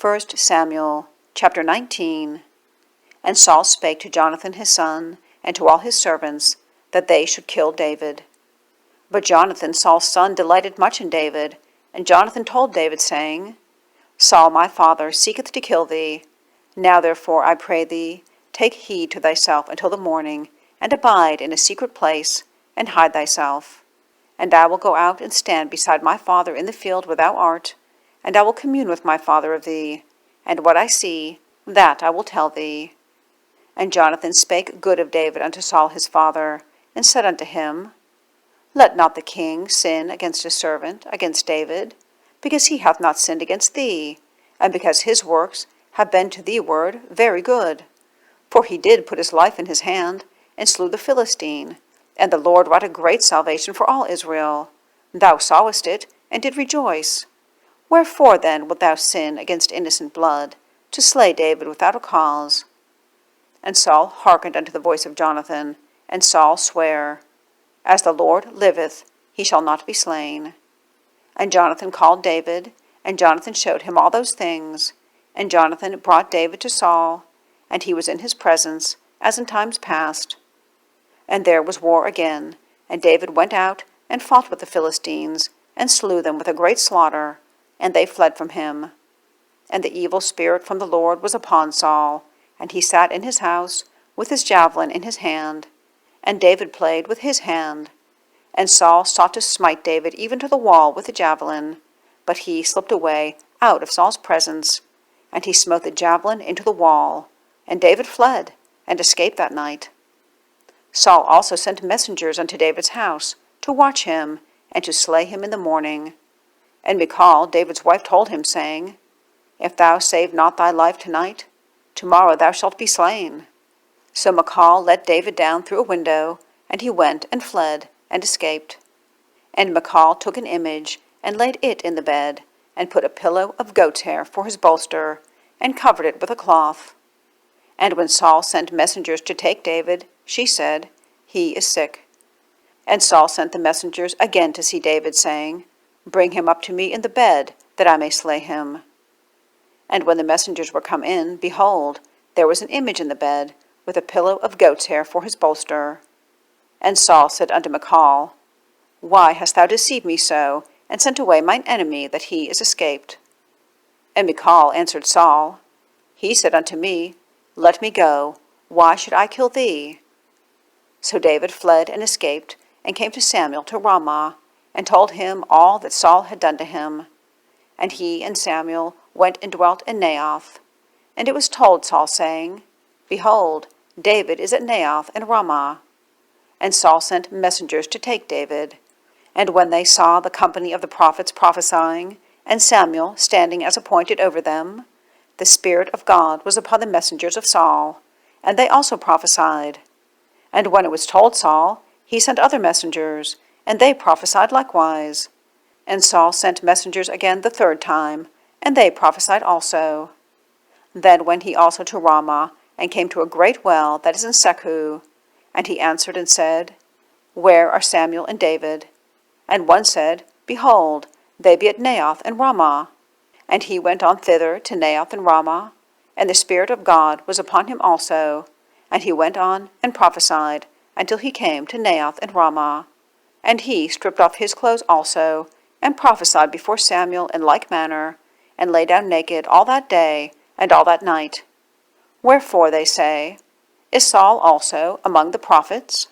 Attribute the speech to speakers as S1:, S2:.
S1: 1 Samuel chapter 19. And Saul spake to Jonathan his son, and to all his servants, that they should kill David. But Jonathan Saul's son delighted much in David, and Jonathan told David, saying, Saul my father seeketh to kill thee. Now therefore, I pray thee, take heed to thyself until the morning, and abide in a secret place, and hide thyself. And I will go out and stand beside my father in the field where thou art, and I will commune with my father of thee, and what I see, that I will tell thee. And Jonathan spake good of David unto Saul his father, and said unto him, Let not the king sin against his servant, against David, because he hath not sinned against thee, and because his works have been to thee ward very good. For he did put his life in his hand, and slew the Philistine, and the Lord wrought a great salvation for all Israel. Thou sawest it, and did rejoice. Wherefore then wilt thou sin against innocent blood, to slay David without a cause? And Saul hearkened unto the voice of Jonathan, and Saul sware, As the Lord liveth, he shall not be slain. And Jonathan called David, and Jonathan showed him all those things. And Jonathan brought David to Saul, and he was in his presence, as in times past. And there was war again, and David went out and fought with the Philistines, and slew them with a great slaughter, and they fled from him. And the evil spirit from the Lord was upon Saul, and he sat in his house with his javelin in his hand, and David played with his hand. And Saul sought to smite David even to the wall with the javelin, but he slipped away out of Saul's presence, and he smote the javelin into the wall, and David fled, and escaped that night. Saul also sent messengers unto David's house, to watch him, and to slay him in the morning. And Michal, David's wife, told him, saying, If thou save not thy life tonight, tomorrow thou shalt be slain. So Michal let David down through a window, and he went and fled, and escaped. And Michal took an image, and laid it in the bed, and put a pillow of goat's hair for his bolster, and covered it with a cloth. And when Saul sent messengers to take David, she said, He is sick. And Saul sent the messengers again to see David, saying, Bring him up to me in the bed, that I may slay him. And when the messengers were come in, behold, there was an image in the bed, with a pillow of goat's hair for his bolster. And Saul said unto Michal, Why hast thou deceived me so, and sent away mine enemy, that he is escaped? And Michal answered Saul, He said unto me, Let me go, why should I kill thee? So David fled and escaped, and came to Samuel to Ramah, and told him all that Saul had done to him. And he and Samuel went and dwelt in Naioth. And it was told Saul, saying, Behold, David is at Naioth in Ramah. And Saul sent messengers to take David. And when they saw the company of the prophets prophesying, and Samuel standing as appointed over them, the Spirit of God was upon the messengers of Saul, and they also prophesied. And when it was told Saul, he sent other messengers, and they prophesied likewise. And Saul sent messengers again the third time, and they prophesied also. Then went he also to Ramah, and came to a great well that is in Sechu. And he answered and said, Where are Samuel and David? And one said, Behold, they be at Naioth and Ramah. And he went on thither to Naioth and Ramah, and the Spirit of God was upon him also. And he went on and prophesied until he came to Naioth and Ramah. And he stripped off his clothes also, and prophesied before Samuel in like manner, and lay down naked all that day and all that night. Wherefore, they say, Is Saul also among the prophets?